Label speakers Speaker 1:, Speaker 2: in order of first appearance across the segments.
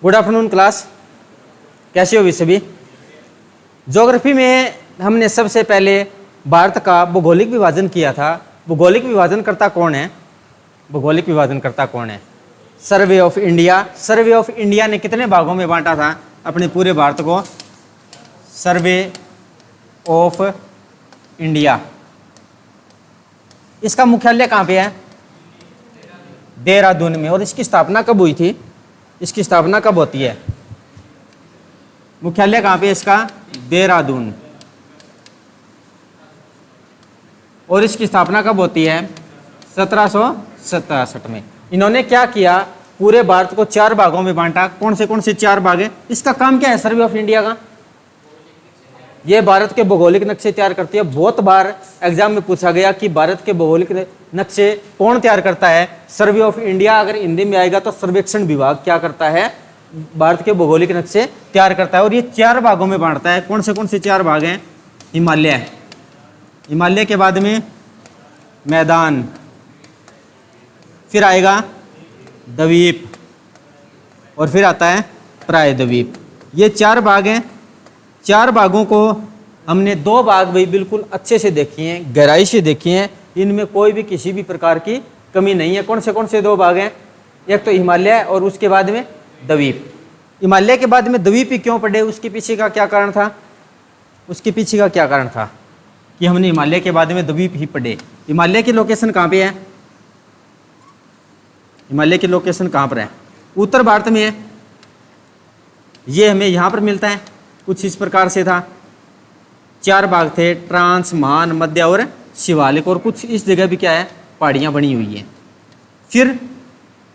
Speaker 1: Good afternoon class, कैसे हो भी सभी। ज्योग्राफी में हमने सबसे पहले भारत का भौगोलिक विभाजन किया था। भौगोलिक विभाजनकर्ता कौन है? भौगोलिक विभाजनकर्ता कौन है? Survey of India. Survey of India ने कितने भागों में बांटा था अपने पूरे भारत को? Survey of India. इसका मुख्यालय कहाँ पे है? देहरादून में। और इसकी स्थापना कब हुई थी? इसकी स्थापना कब होती है? मुख्यालय कहाँ पे इसका? देहरादून। और इसकी स्थापना कब होती है? 1767 में। इन्होंने क्या किया? पूरे भारत को 4 भागों में बांटा। कौन से 4 भाग हैं? इसका काम क्या है सर्वे ऑफ इंडिया का? ये भारत के भौगोलिक नक्शे तैयार करती है। बहुत बार एग्जाम में पूछा गया कि भारत के भौगोलिक नक्शे कौन तैयार करता है? Survey of India. अगर हिंदी में आएगा तो सर्वेक्षण विभाग क्या करता है? भारत के भौगोलिक नक्शे तैयार करता है। और ये 4 भागों में बांटता है। कौन से 4 भाग हैं? हिमालय, हिमालय के बाद में मैदान, फिर आएगा द्वीप, और फिर आता है प्रायद्वीप। ये 4 भाग हैं। 4 भागों को हमने 2 भाग भाई बिल्कुल अच्छे से देखी हैं, गहराई से देखी हैं। इनमें कोई भी किसी भी प्रकार की कमी नहीं है। कौन से 2 भाग हैं? एक तो हिमालय और उसके बाद में द्वीप। हिमालय के बाद में द्वीप ही क्यों पड़े? उसके पीछे का क्या कारण था? उसके पीछे का क्या कारण था कि हमने हिमालय के बाद में द्वीप ही पड़े? हिमालय की लोकेशन कहाँ पे है? हिमालय की लोकेशन कहाँ पर है? उत्तर भारत में है। ये हमें यहाँ पर मिलता है। कुछ इस प्रकार से था। 4 भाग थे, ट्रांस, महान, मध्य और शिवालिक। और कुछ इस जगह भी क्या है? पहाड़ियाँ बनी हुई हैं। फिर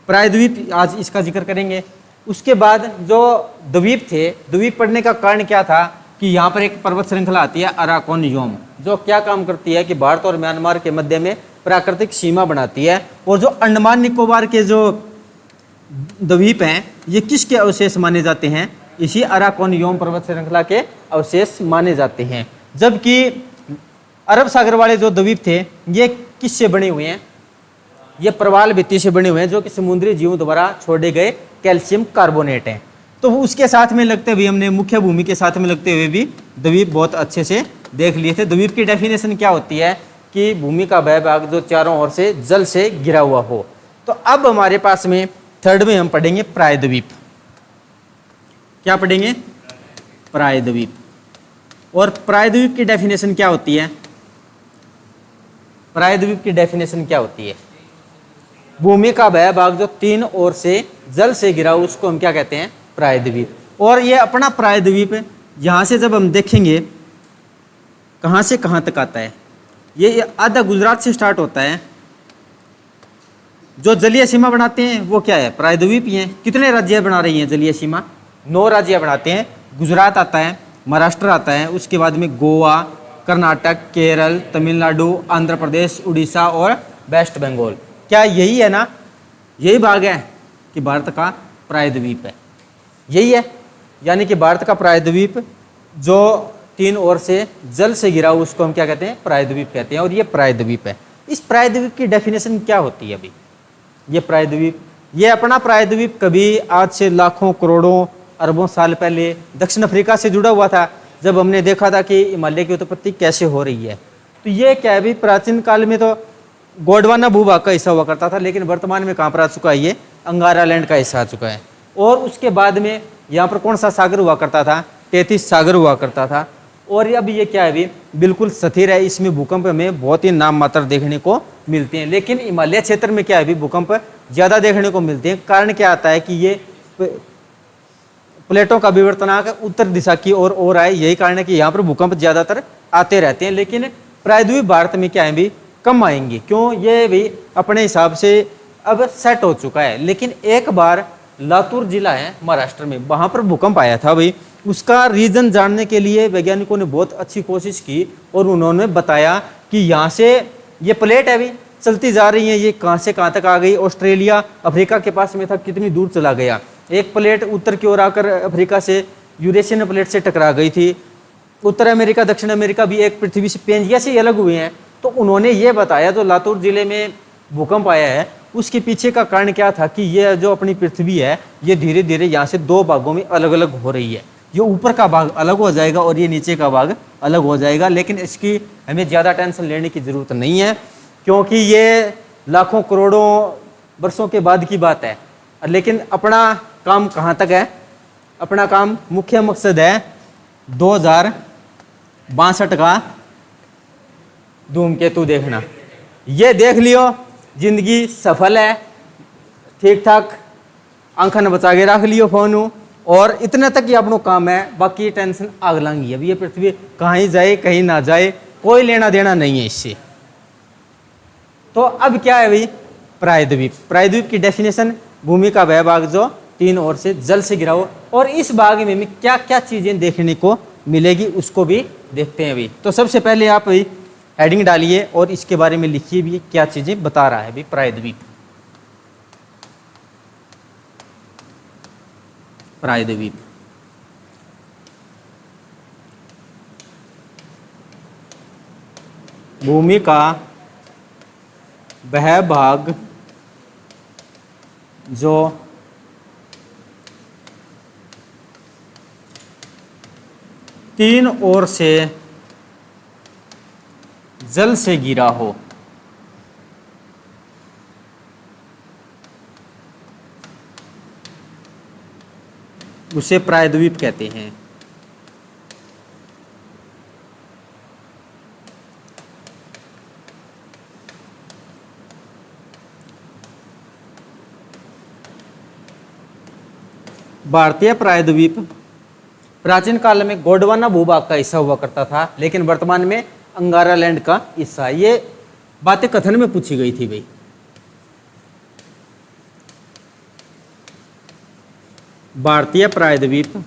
Speaker 1: प्रायद्वीप, आज इसका जिक्र करेंगे। उसके बाद जो द्वीप थे, द्वीप पड़ने का कारण क्या था कि यहाँ पर एक पर्वत श्रृंखला आती है अराकोनयम, जो क्या काम करती है कि भारत और म्यांमार के मध्य में प्राकृतिक सीमा बनाती है। और जो अंडमान निकोबार के जो द्वीप हैं, ये किसके अवशेष माने जाते हैं? इसी अराकोनयम पर्वत श्रृंखला के अवशेष माने जाते हैं। जबकि अरब सागर वाले जो द्वीप थे, ये किससे बने हुए हैं? ये प्रवाल भित्ति से बने हुए हैं, जो कि समुद्री जीवों द्वारा छोड़े गए कैल्शियम कार्बोनेट हैं। तो उसके साथ में लगते हुए हमने मुख्य भूमि के साथ में लगते हुए भी द्वीप बहुत अच्छे से देख लिए थे। द्वीप की डेफिनेशन क्या होती है कि भूमि का वह भाग जो चारों ओर से जल से घिरा हुआ हो। तो अब हमारे पास में 3rd में हम पढ़ेंगे प्रायद्वीप। क्या पढ़ेंगे? प्रायद्वीप। और प्रायद्वीप की डेफिनेशन क्या होती है? प्रायद्वीप की डेफिनेशन क्या होती है? भूमि का वह भाग जो 3 ओर से जल से घिरा हो, उसको हम क्या कहते हैं? प्रायद्वीप। और ये अपना प्रायद्वीप यहाँ से जब हम देखेंगे कहाँ से कहाँ तक आता है, ये आधा गुजरात से स्टार्ट होता है। जो जलीय सीमा बनाते हैं वो क्या है? प्रायद्वीप ही है। कितने राज्य बना रही हैं जलीय सीमा? 9 राज्य बनाते हैं। गुजरात आता है, महाराष्ट्र आता है, उसके बाद में गोवा, कर्नाटक, केरल, तमिलनाडु, आंध्र प्रदेश, उड़ीसा और वेस्ट बंगाल। क्या यही है ना? यही भाग है कि भारत का प्रायद्वीप है। यही है, यानी कि भारत का प्रायद्वीप जो 3 ओर से जल से घिरा हो, उसको हम क्या कहते हैं? प्रायद्वीप कहते हैं। और ये प्रायद्वीप है। इस प्रायद्वीप की डेफिनेशन क्या होती है? अभी ये प्रायद्वीप, ये अपना प्रायद्वीप कभी आज से लाखों करोड़ों अरबों साल पहले दक्षिण अफ्रीका से जुड़ा हुआ था। जब हमने देखा था कि हिमालय की उत्पत्ति कैसे हो रही है, तो ये क्या है? भी प्राचीन काल में तो गोंडवाना भूभाग का हिस्सा हुआ करता था, लेकिन वर्तमान में कहाँ पर आ चुका है? ये अंगारा लैंड का हिस्सा आ चुका है। और उसके बाद में यहाँ पर कौन सा सागर हुआ करता था? 33 सागर हुआ करता था। और अब ये क्या है? भी बिल्कुल स्थिर है। इसमें भूकंप हमें बहुत ही नाम मात्र देखने को मिलते हैं। लेकिन हिमालय क्षेत्र में क्या है? भी भूकंप ज़्यादा देखने को मिलते हैं। कारण क्या आता है कि ये प्लेटों का विवर्तनांक उत्तर दिशा की ओर हो रहा है। यही कारण है कि यहाँ पर भूकंप ज़्यादातर आते रहते हैं। लेकिन प्रायद्वीप भारत में क्या है? भी कम आएंगे। क्यों? ये भी अपने हिसाब से अब सेट हो चुका है। लेकिन एक बार लातूर जिला है महाराष्ट्र में, वहाँ पर भूकंप आया था भाई। उसका रीज़न जानने के लिए वैज्ञानिकों ने बहुत अच्छी कोशिश की और उन्होंने बताया कि यहाँ से ये प्लेट है भी चलती जा रही है, ये कहाँ से कहाँ तक आ गई। ऑस्ट्रेलिया अफ्रीका के पास में था, कितनी दूर चला गया। एक प्लेट उत्तर की ओर आकर अफ्रीका से यूरेशियन प्लेट से टकरा गई थी। उत्तर अमेरिका, दक्षिण अमेरिका भी एक पृथ्वी से पेंजिया से अलग हुए हैं। तो उन्होंने ये बताया, जो लातूर जिले में भूकंप आया है उसके पीछे का कारण क्या था कि ये जो अपनी पृथ्वी है ये धीरे धीरे यहाँ से दो भागों में अलग अलग हो रही है। ये ऊपर का भाग अलग हो जाएगा और ये नीचे का भाग अलग हो जाएगा, लेकिन इसकी हमें ज़्यादा टेंशन लेने की ज़रूरत नहीं है, क्योंकि ये लाखों करोड़ों वर्षों के बाद की बात है। लेकिन अपना काम कहाँ तक है? अपना काम मुख्य मकसद है 2062 का धूमकेतु देखना। ये देख लियो, जिंदगी सफल है, ठीक ठाक आंखन बचा के रख लियो फोन, और इतने तक ही अपनो काम है। बाकी टेंशन आग लांगी। अभी ये पृथ्वी कहीं जाए कहीं ना जाए, कोई लेना देना नहीं है इससे। तो अब क्या है भाई? प्रायद्वीप। प्रायद्वीप की डेफिनेशन, भूमि का वह भाग जो 3 ओर से जल से घिरा हो। और इस भाग में क्या क्या चीजें देखने को मिलेगी उसको भी देखते हैं भाई। तो सबसे पहले आप भाई हेडिंग डालिए और इसके बारे में लिखिए भी क्या चीजें बता रहा है भाई प्रायद्वीप। प्रायद्वीप भूमि का वह भाग जो तीन ओर से जल से घिरा हो। उसे प्रायद्वीप कहते हैं। भारतीय प्रायद्वीप प्राचीन काल में गोंडवाना भूभाग का हिस्सा हुआ करता था, लेकिन वर्तमान में अंगारा लैंड का हिस्सा। ये बातें कथन में पूछी गई थी भाई। भारतीय प्रायद्वीप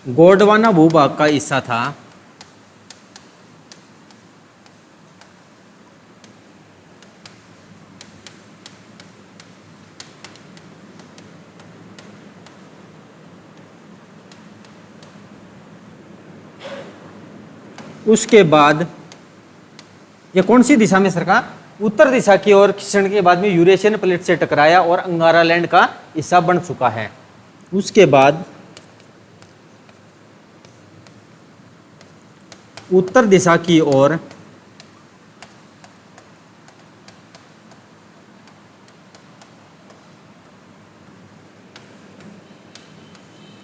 Speaker 1: गोंडवाना भूभाग का हिस्सा था, उसके बाद ये कौन सी दिशा में सरका? उत्तर दिशा की ओर खिसकने के बाद में यूरेशियन प्लेट से टकराया और अंगारा लैंड का हिस्सा बन चुका है। उसके बाद उत्तर दिशा की ओर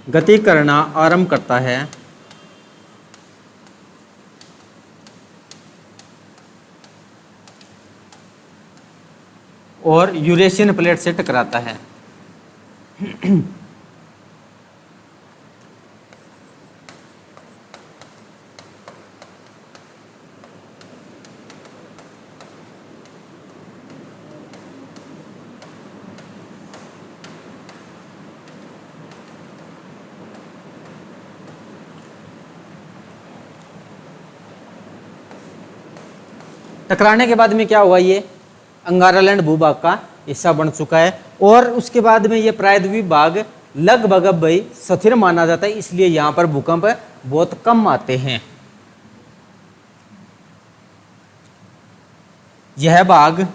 Speaker 1: गति करना आरंभ करता है और यूरेशियन प्लेट से टकराता है। टकराने के बाद में क्या हुआ? ये अंगारा लैंड भूभाग का हिस्सा बन चुका है और उसके बाद में ये प्रायद्वीप भाग लगभग अब भाई स्थिर माना जाता है, इसलिए यहां पर भूकंप बहुत कम आते हैं। यह भाग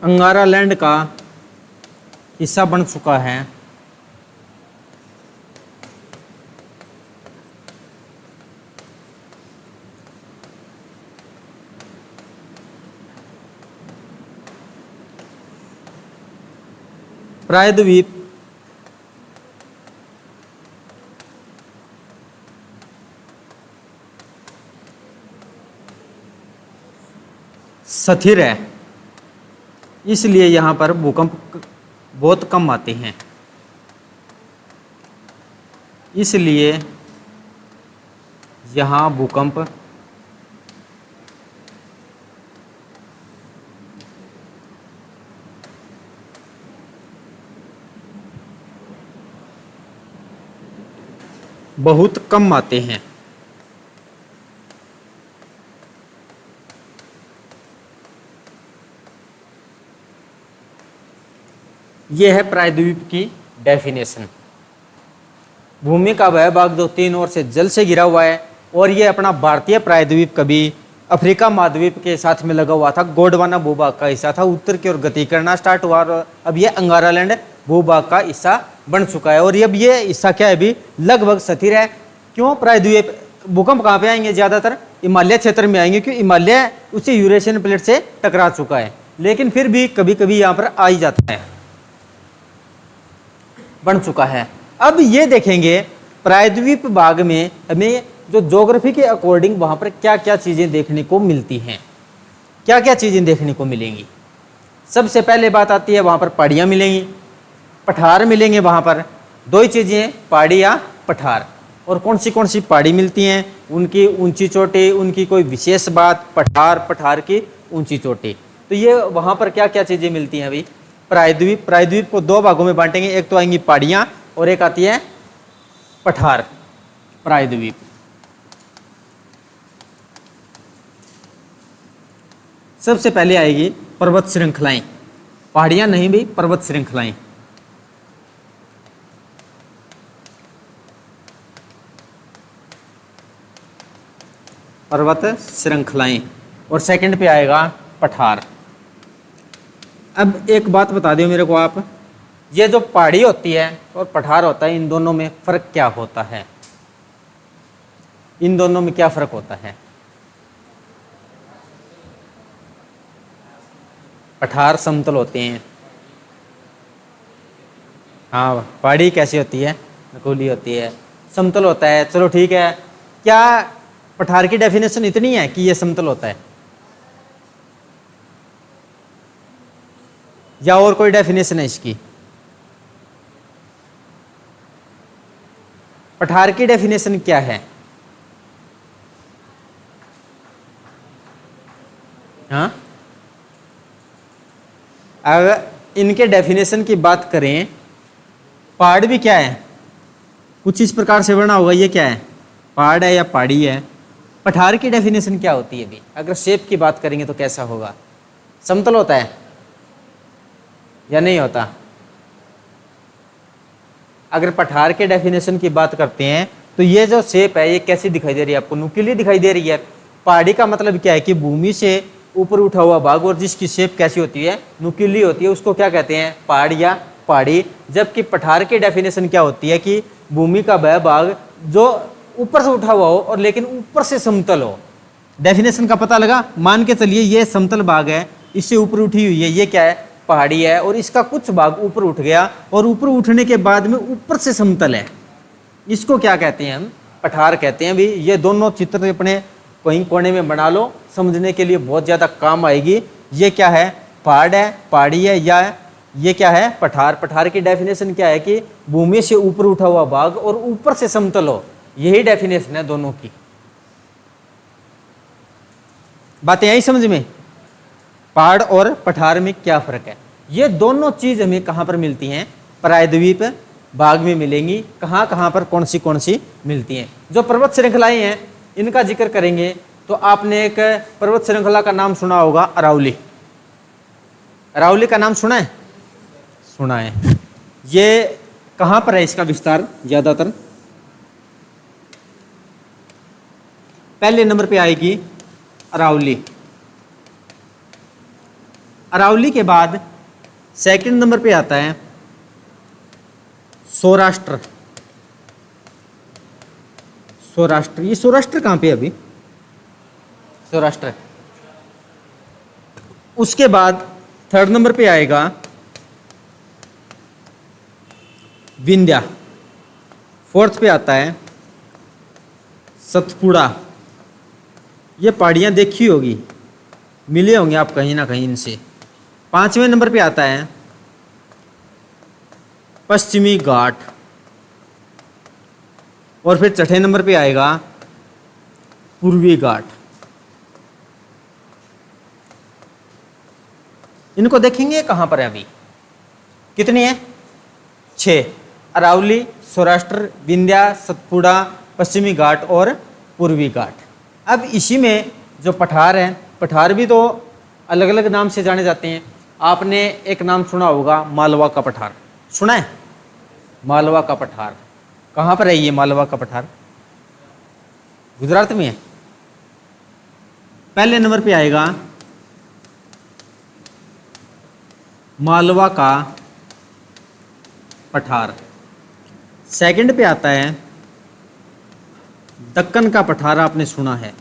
Speaker 1: अंगारा लैंड का हिस्सा बन चुका है। प्रायद्वीप स्थिर है, इसलिए यहां पर भूकंप बहुत कम आते हैं। इसलिए यहां भूकंप बहुत कम आते हैं। ये है प्रायद्वीप की डेफिनेशन। भूमि का वह भाग जो 3 ओर से जल से घिरा हुआ है, और ये अपना भारतीय प्रायद्वीप कभी अफ्रीका महाद्वीप के साथ में लगा हुआ था, गोंडवाना भूभाग का हिस्सा था, उत्तर की ओर गति करना स्टार्ट हुआ और अब ये अंगारालैंड भूभाग का हिस्सा बन चुका है। और अब ये हिस्सा क्या है, अभी लगभग स्थिर है। क्यों? प्रायद्वीप भूकंप कहाँ पे आएंगे? ज़्यादातर हिमालय क्षेत्र में आएंगे, क्योंकि हिमालय उसी यूरेशियन प्लेट से टकरा चुका है, लेकिन फिर भी कभी कभी यहाँ पर आ ही जाता है, बन चुका है। अब ये देखेंगे प्रायद्वीप भाग में हमें जो ज्योग्राफी के अकॉर्डिंग वहाँ पर क्या क्या चीज़ें देखने को मिलती हैं, क्या क्या चीज़ें देखने को मिलेंगी। सबसे पहले बात आती है वहाँ पर पहाड़ियाँ मिलेंगी, पठार मिलेंगे। वहाँ पर दो ही चीज़ें, पहाड़ी या पठार। और कौन सी पहाड़ी मिलती हैं, उनकी ऊंची चोटी, उनकी कोई विशेष बात, पठार की ऊंची चोटी। तो ये वहाँ पर क्या क्या चीज़ें मिलती हैं अभी प्रायद्वीप को दो भागों में बांटेंगे, एक तो आएंगी पहाड़ियाँ और एक आती है पठार प्रायद्वीप। सबसे पहले आएगी पर्वत श्रृंखलाएं, पहाड़ियाँ नहीं भी, पर्वत श्रृंखलाएं। पर्वत श्रृंखलाएं और सेकंड पे आएगा पठार। अब एक बात बता दियो मेरे को आप, ये जो पहाड़ी होती है और पठार होता है, इन दोनों में फर्क क्या होता है? इन दोनों में क्या फर्क होता है? पठार समतल होते हैं, हाँ। पहाड़ी कैसी होती है? नकुली होती है, समतल होता है। चलो ठीक है, क्या पठार की डेफिनेशन इतनी है कि ये समतल होता है, या और कोई डेफिनेशन है इसकी? पठार की डेफिनेशन क्या है? हाँ, अगर इनके डेफिनेशन की बात करें, पहाड़ भी क्या है, कुछ इस प्रकार से बना होगा। ये क्या है, पहाड़ है या पहाड़ी है? पठार की डेफिनेशन क्या होती है? अभी अगर शेप की बात करेंगे तो कैसा होगा? समतल होता है या नहीं होता? अगर पठार के डेफिनेशन की बात करते हैं तो ये जो शेप है ये कैसी दिखाई दे रही है आपको? नुकीली दिखाई दे रही है। पहाड़ी का मतलब क्या है कि भूमि से ऊपर उठा हुआ भाग, और जिसकी शेप कैसी होती है? नुकीली होती है, उसको क्या कहते हैं? पहाड़ या पहाड़ी। जबकि पठार की डेफिनेशन क्या होती है कि भूमि का वह भाग जो ऊपर से उठा हुआ हो और लेकिन ऊपर से समतल हो। डेफिनेशन का पता लगा? मान के चलिए ये समतल भाग है, इससे ऊपर उठी हुई है, ये क्या है? पहाड़ी है। और इसका कुछ भाग ऊपर उठ गया और ऊपर उठने के बाद में ऊपर से समतल है, इसको क्या कहते हैं? हम पठार कहते हैं। भी ये दोनों चित्र अपने कहीं कोने में बना लो, समझने के लिए बहुत ज़्यादा काम आएगी। ये क्या है? पहाड़ है, पहाड़ी है, या ये क्या है? पठार। पठार की डेफिनेशन क्या है कि भूमि से ऊपर उठा हुआ भाग और ऊपर से समतल हो। यही डेफिनेशन है दोनों की। बातें आई समझ में? पहाड़ और पठार में क्या फर्क है? ये दोनों चीज हमें कहां पर मिलती हैं? प्रायद्वीप भाग में मिलेंगी। कहां कहां पर कौन सी मिलती हैं? जो पर्वत श्रृंखलाएं हैं इनका जिक्र करेंगे तो आपने एक पर्वत श्रृंखला का नाम सुना होगा, अरावली। अरावली का नाम सुना है? सुना है। ये कहां पर है इसका विस्तार? ज्यादातर पहले नंबर पे आएगी अरावली। अरावली के बाद सेकंड नंबर पे आता है सौराष्ट्र। सौराष्ट्र, ये सौराष्ट्र कहां पे अभी? सौराष्ट्र। उसके बाद थर्ड नंबर पे आएगा विंध्या। फोर्थ पे आता है सतपुड़ा। ये पहाड़ियां देखी होगी, मिले होंगे आप कहीं ना कहीं इनसे। पांचवें नंबर पे आता है पश्चिमी घाट। और फिर छठे नंबर पे आएगा पूर्वी घाट। इनको देखेंगे कहां पर है अभी? कितनी है? 6। अरावली, सौराष्ट्र, विंध्या, सतपुड़ा, पश्चिमी घाट और पूर्वी घाट। अब इसी में जो पठार हैं, पठार भी तो अलग अलग नाम से जाने जाते हैं। आपने एक नाम सुना होगा, मालवा का पठार। सुना है? मालवा का पठार कहाँ पर है ये मालवा का पठार? गुजरात में है। पहले नंबर पे आएगा मालवा का पठार। सेकंड पे आता है दक्कन का पठार, आपने सुना है,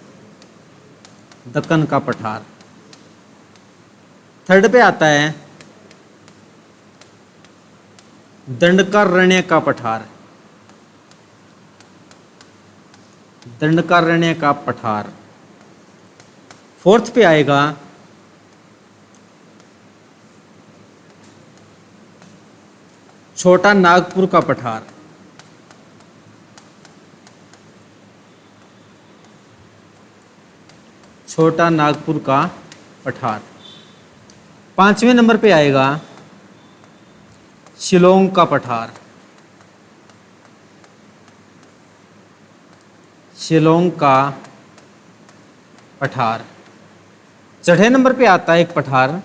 Speaker 1: दक्कन का पठार। थर्ड पे आता है दंडकारण्य का पठार, दंडकारण्य का पठार। फोर्थ पे आएगा छोटा नागपुर का पठार, छोटा नागपुर का पठार। पांचवें नंबर पे आएगा शिलोंग का पठार, शिलोंग का पठार। छठे नंबर पे आता है एक पठार,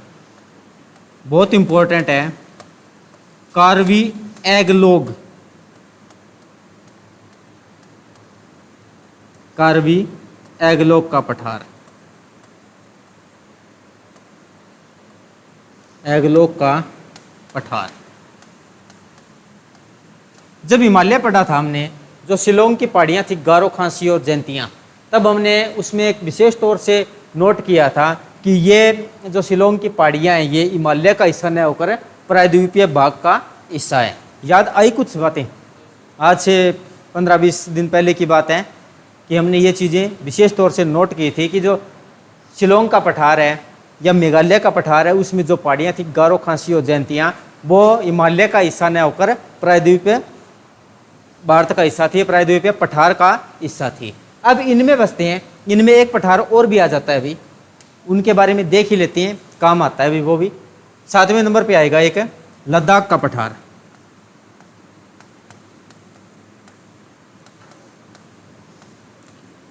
Speaker 1: बहुत इंपॉर्टेंट है, कार्बी एंगलोंग, कार्बी एंगलोंग का पठार, एंगलोंग का पठार। जब हिमालय पढ़ा था हमने, जो शिलोंग की पहाड़ियाँ थी, गारो, खासी और जयंतियाँ, तब हमने उसमें एक विशेष तौर से नोट किया था कि ये जो शिलोंग की पहाड़ियाँ हैं ये हिमालय का हिस्सा न होकर प्रायद्वीपीय भाग का हिस्सा है। याद आई कुछ बातें? आज से 15-20 दिन पहले की बात है कि हमने ये चीज़ें विशेष तौर से नोट की थी कि जो शिलोंग का पठार है या मेघालय का पठार है, उसमें जो पहाड़ियाँ थी, गारो, खासी और जयंतियाँ, वो हिमालय का हिस्सा न होकर प्रायद्वीपीय भारत का हिस्सा थी, प्रायद्वीपीय पठार का हिस्सा थी। अब इनमें बसते हैं, इनमें एक पठार और भी आ जाता है अभी, उनके बारे में देख ही लेते हैं, काम आता है अभी वो भी। 7वें नंबर पे आएगा एक लद्दाख का पठार,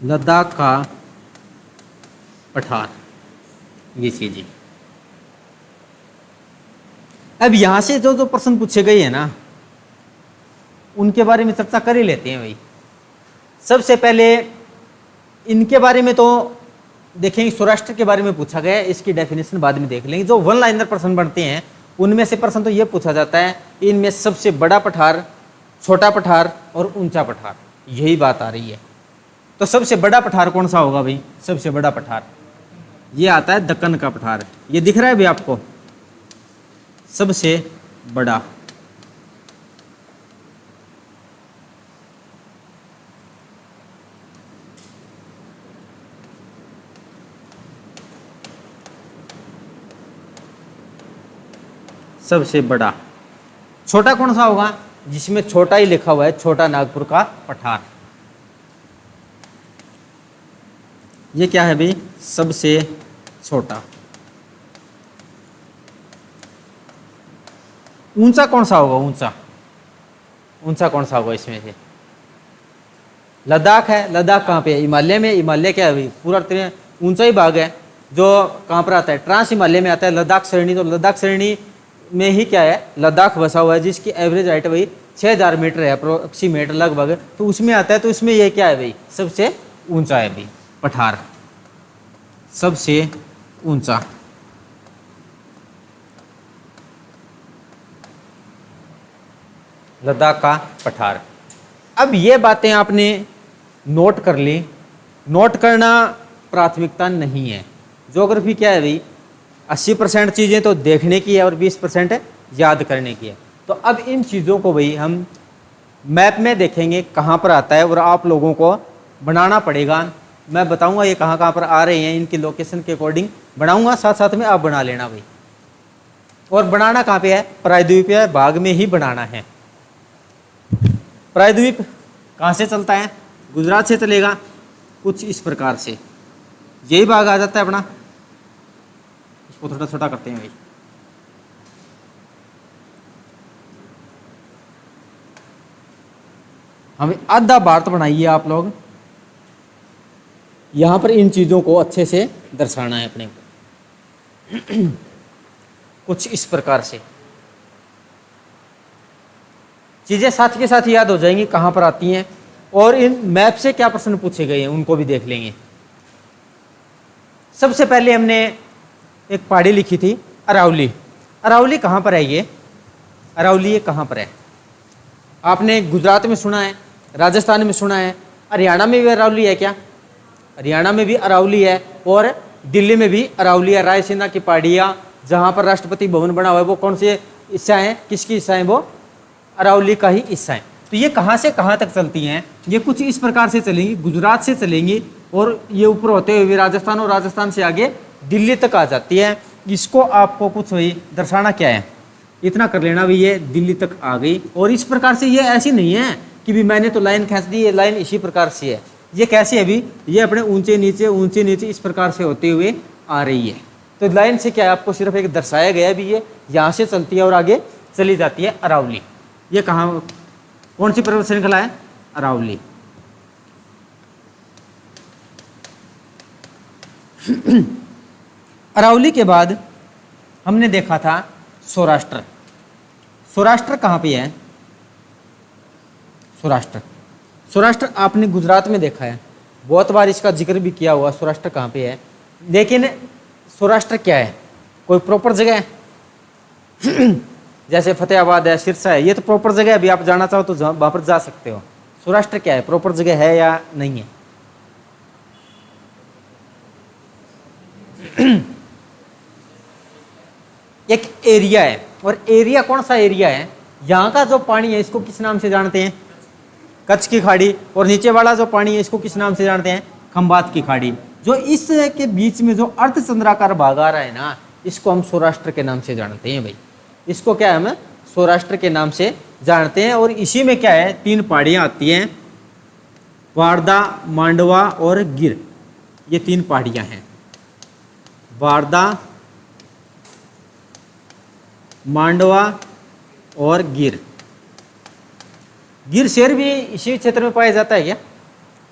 Speaker 1: लद्दाख का पठार, ये चीजें। अब यहां से जो जो प्रश्न पूछे गए हैं ना, उनके बारे में चर्चा कर ही लेते हैं भाई। सबसे पहले इनके बारे में तो देखेंगे, सौराष्ट्र के बारे में पूछा गया है, इसकी डेफिनेशन बाद में देख लेंगे। जो वन लाइनर प्रश्न बनते हैं उनमें से प्रश्न तो ये पूछा जाता है, इनमें सबसे बड़ा पठार, छोटा पठार और ऊंचा पठार, यही बात आ रही है। तो सबसे बड़ा पठार कौन सा होगा भाई? सबसे बड़ा पठार ये आता है दक्कन का पठार, ये दिख रहा है भाई आपको, सबसे बड़ा। सबसे बड़ा। छोटा कौन सा होगा? जिसमें छोटा ही लिखा हुआ है, छोटा नागपुर का पठार। ये क्या है भाई? सबसे छोटा। ऊंचा कौन सा होगा? ऊंचा, ऊंचा कौन सा होगा इसमें से? लद्दाख है। लद्दाख कहाँ पे है? हिमालय में। हिमालय क्या है भाई? पूरा ऊंचा ही भाग है, जो कहाँ पर आता है? ट्रांस हिमालय में आता है, लद्दाख श्रेणी। तो लद्दाख श्रेणी में ही क्या है? लद्दाख बसा हुआ है, जिसकी एवरेज हाइट भाई 6000 मीटर है, अप्रोक्सीमेट लगभग, तो उसमें आता है। तो इसमें ये क्या है भाई? सबसे ऊंचा है भाई पठार, सबसे ऊंचा। लद्दाख का पठार। अब ये बातें आपने नोट कर ली। नोट करना प्राथमिकता नहीं है। ज्योग्राफी क्या है भाई? 80% चीज़ें तो देखने की है और 20% याद करने की है। तो अब इन चीज़ों को भाई हम मैप में देखेंगे कहाँ पर आता है, और आप लोगों को बनाना पड़ेगा। मैं बताऊंगा ये कहाँ कहाँ पर आ रहे हैं, इनकी लोकेशन के अकॉर्डिंग बनाऊंगा, साथ साथ में आप बना लेना भाई। और बनाना कहाँ पे है? प्रायद्वीपीय भाग में ही बनाना है। प्रायद्वीप कहाँ से चलता है? गुजरात से चलेगा, कुछ इस प्रकार से यही भाग आ जाता है अपना। इसको थोड़ा छोटा करते हैं भाई। हमें आधा भारत बनाइए आप लोग, यहां पर इन चीजों को अच्छे से दर्शाना है अपने को। कुछ इस प्रकार से। चीजें साथ के साथ याद हो जाएंगी कहां पर आती हैं, और इन मैप से क्या प्रश्न पूछे गए हैं उनको भी देख लेंगे। सबसे पहले हमने एक पहाड़ी लिखी थी अरावली। अरावली कहां पर है? ये अरावली ये कहां पर है? आपने गुजरात में सुना है, राजस्थान में सुना है, हरियाणा में भी अरावली है क्या? हरियाणा में भी अरावली है, और दिल्ली में भी अरावली है। रायसीना की पहाड़ियाँ जहाँ पर राष्ट्रपति भवन बना हुआ है, वो कौन से हिस्सा हैं? किसकी हिस्सा हैं? वो अरावली का ही हिस्सा है। तो ये कहाँ से कहाँ तक चलती हैं? ये कुछ इस प्रकार से चलेंगी, गुजरात से चलेंगी और ये ऊपर होते हुए राजस्थान, और राजस्थान से आगे दिल्ली तक आ जाती है। इसको आपको कुछ वही दर्शाना क्या है, इतना कर लेना भी ये दिल्ली तक आ गई। और इस प्रकार से ये ऐसी नहीं है कि भी मैंने तो लाइन खींच दी, ये लाइन इसी प्रकार से है। ये कैसे है अभी? ये अपने ऊंचे नीचे इस प्रकार से होते हुए आ रही है। तो लाइन से क्या है, आपको सिर्फ एक दर्शाया गया भी, ये यहाँ से चलती है और आगे चली जाती है अरावली। ये कहाँ, कौन सी पर्वत श्रृंखला है? अरावली। अरावली के बाद हमने देखा था सौराष्ट्र। सौराष्ट्र कहाँ पे है? सौराष्ट्र आपने गुजरात में देखा है, बहुत बार इसका जिक्र भी किया हुआ। सौराष्ट्र कहाँ पे है? लेकिन सौराष्ट्र क्या है? कोई प्रॉपर जगह है? जैसे फतेहाबाद है, सिरसा है, ये तो प्रॉपर जगह है। अभी आप जाना चाहो तो वहाँ पर जा सकते हो। सौराष्ट्र क्या है? प्रॉपर जगह है या नहीं है? एक एरिया है, और एरिया कौन सा एरिया है? यहाँ का जो पानी है इसको किस नाम से जानते हैं? कच्छ की खाड़ी। और नीचे वाला जो पानी है इसको किस नाम से जानते हैं? खंबात की खाड़ी। जो इस के बीच में जो अर्धचंद्राकार भाग आ रहा है ना, इसको हम सौराष्ट्र के नाम से जानते हैं भाई। इसको क्या है, हम सौराष्ट्र के नाम से जानते हैं। और इसी में क्या है, 3 पहाड़ियाँ आती हैं, वारदा, मांडवा और गिर। ये 3 पहाड़ियाँ हैं, वारदा, मांडवा और गिर। गिर शेर भी इसी क्षेत्र में पाया जाता है क्या?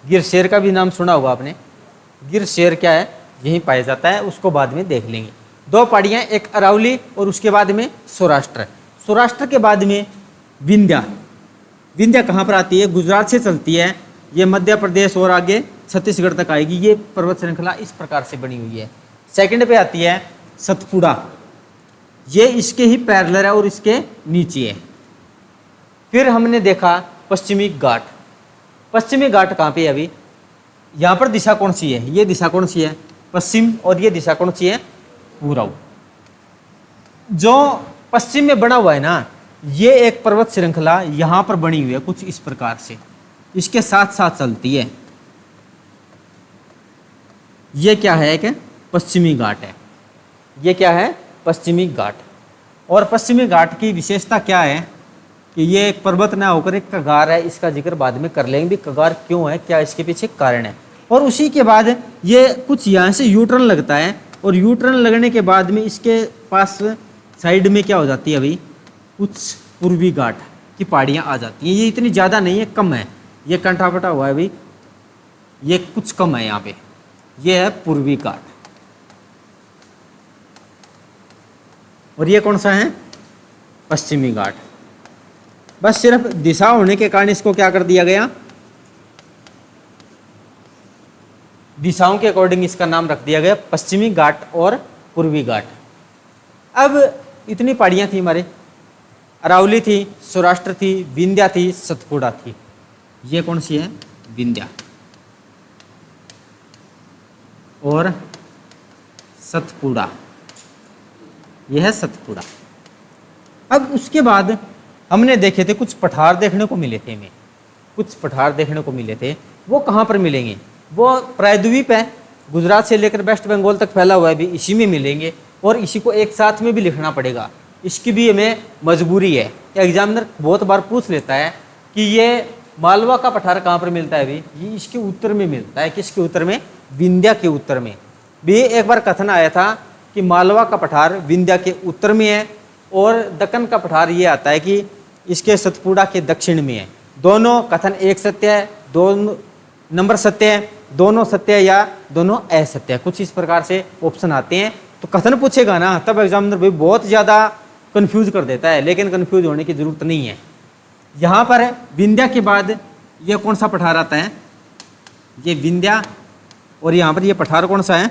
Speaker 1: गिर शेर का भी नाम सुना होगा आपने। गिर शेर क्या है, यहीं पाया जाता है, उसको बाद में देख लेंगे। 2 पहाड़ियाँ, एक अरावली और उसके बाद में सौराष्ट्र। सौराष्ट्र के बाद में विंध्या। विंध्या कहाँ पर आती है? गुजरात से चलती है, ये मध्य प्रदेश और आगे छत्तीसगढ़ तक आएगी। ये पर्वत श्रृंखला इस प्रकार से बनी हुई है। सेकंड पे आती है सतपुड़ा, ये इसके ही पैरेलल है और इसके नीचे है। फिर हमने देखा पश्चिमी घाट। पश्चिमी घाट कहाँ पे है? अभी यहाँ पर दिशा कौन सी है? ये दिशा कौन सी है? पश्चिम। और ये दिशा कौन सी है? पूर्व। जो पश्चिम में बना हुआ है ना, ये एक पर्वत श्रृंखला यहाँ पर बनी हुई है कुछ इस प्रकार से, इसके साथ साथ चलती है। ये क्या है? एक पश्चिमी घाट है। ये क्या है? पश्चिमी घाट। और पश्चिमी घाट की विशेषता क्या है कि ये एक पर्वत ना होकर एक कगार है। इसका जिक्र बाद में कर लेंगे भी, कगार क्यों है, क्या इसके पीछे कारण है। और उसी के बाद ये कुछ यहाँ से यू टर्न लगता है, और यू टर्न लगने के बाद में इसके पास साइड में क्या हो जाती है अभी, कुछ पूर्वी घाट की पहाड़ियाँ आ जाती हैं। ये इतनी ज़्यादा नहीं है, कम है। ये कंठापटा हुआ है अभी, ये कुछ कम है यहाँ पे। ये है पूर्वी घाट। और ये कौन सा है? पश्चिमी घाट। बस सिर्फ दिशा होने के कारण इसको क्या कर दिया गया, दिशाओं के अकॉर्डिंग इसका नाम रख दिया गया पश्चिमी घाट और पूर्वी घाट। अब इतनी पहाड़ियाँ थी हमारे, अरावली थी, सौराष्ट्र थी, विंध्या थी, सतपुड़ा थी। ये कौन सी है? विंध्या और सतपुड़ा। यह है सतपुड़ा। अब उसके बाद हमने देखे थे कुछ पठार देखने को मिले थे हमें, कुछ पठार देखने को मिले थे। वो कहाँ पर मिलेंगे? वो प्रायद्वीप है, गुजरात से लेकर वेस्ट बंगाल तक फैला हुआ है, भी इसी में मिलेंगे। और इसी को एक साथ में भी लिखना पड़ेगा, इसकी भी हमें मजबूरी है। एग्जामिनर बहुत बार पूछ लेता है कि ये मालवा का पठार कहाँ पर मिलता है? भी ये इसके उत्तर में मिलता है। किसके उत्तर में? विंध्या के उत्तर में। भी एक बार कथन आया था कि मालवा का पठार विंध्या के उत्तर में है, और दक्कन का पठार ये आता है कि इसके सतपुड़ा के दक्षिण में है। दोनों कथन एक सत्य है, दोनों नंबर सत्य है, दोनों सत्य है या दोनों असत्य है, कुछ इस प्रकार से ऑप्शन आते हैं। तो कथन पूछेगा ना तब एग्जामिनर भाई बहुत ज़्यादा कंफ्यूज कर देता है, लेकिन कंफ्यूज होने की जरूरत नहीं है। यहाँ पर विंध्या के बाद ये कौन सा पठार आता है, ये विंध्या, और यहाँ पर ये पठार कौन सा है,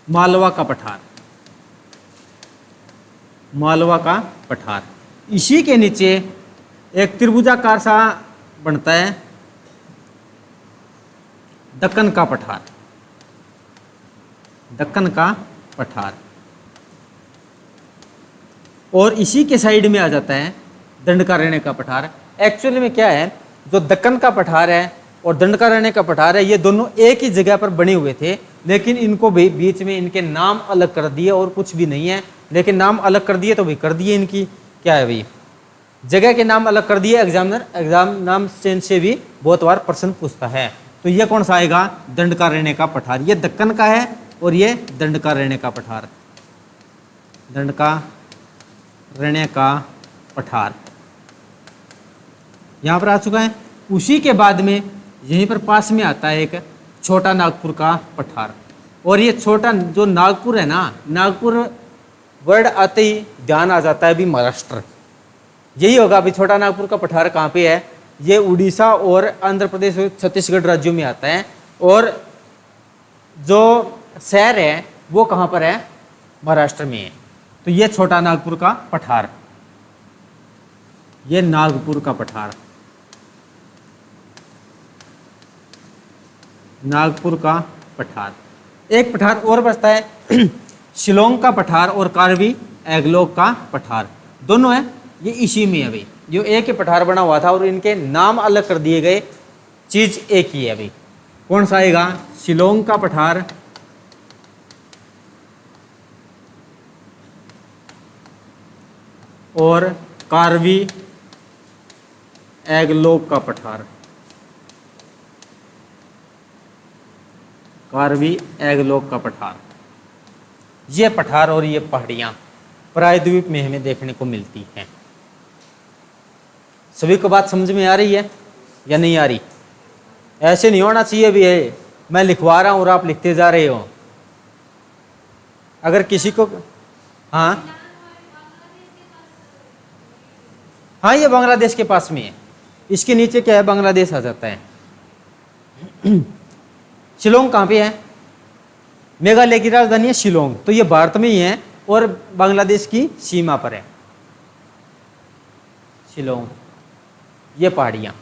Speaker 1: मालवा का पठार, मालवा का पठार। इसी के नीचे एक त्रिभुजाकार सा बनता है दक्कन का पठार, दक्कन का पठार, और इसी के साइड में आ जाता है दंडकारण्य का पठार। एक्चुअली में क्या है, जो दक्कन का पठार है और दंडकारण्य का पठार है, ये दोनों एक ही जगह पर बने हुए थे, लेकिन इनको भी बीच में इनके नाम अलग कर दिए और कुछ भी नहीं है। लेकिन नाम अलग कर दिए तो भाई कर दिए, इनकी क्या है भाई, जगह के नाम अलग कर दिए। एग्जामिनर एग्जाम नाम चेंज से भी बहुत बार प्रश्न पूछता है। तो ये कौन सा आएगा, दंडकारण्य का पठार। ये दक्कन का है और ये दंडकारण्य का पठार, दंडकारण्य का पठार यहाँ पर आ चुका है। उसी के बाद में यहीं पर पास में आता है एक छोटा नागपुर का पठार, और ये छोटा जो नागपुर है ना, नागपुर वर्ड आते ही ध्यान आ जाता है भी महाराष्ट्र, यही होगा। अभी छोटा नागपुर का पठार कहाँ पे है, ये उड़ीसा और आंध्र प्रदेश और छत्तीसगढ़ राज्यों में आता है, और जो शहर है वो कहाँ पर है, महाराष्ट्र में है। तो ये छोटा नागपुर का पठार, ये नागपुर का पठार, नागपुर का पठार। एक पठार और बचता है शिलोंग का पठार और कार्बी एंगलोक का पठार, दोनों है ये इसी में है भाई, जो एक ही पठार बना हुआ था और इनके नाम अलग कर दिए गए, चीज एक ही है अभी। कौन सा आएगा, शिलोंग का पठार और कार्बी एंगलोक का पठार, कार्बी एंगलोक का पठार। ये पठार और ये पहाड़ियाँ प्रायद्वीप में हमें देखने को मिलती हैं। सभी को बात समझ में आ रही है या नहीं आ रही? ऐसे नहीं होना चाहिए भी है मैं लिखवा रहा हूँ और आप लिखते जा रहे हो। अगर किसी को हाँ हाँ, ये बांग्लादेश के पास में है, इसके नीचे क्या है, बांग्लादेश आ जाता है। शिलोंग कहाँ पे है, मेघालय की राजधानी है शिलोंग, तो ये भारत में ही है और बांग्लादेश की सीमा पर है शिलोंग, ये पहाड़ियाँ।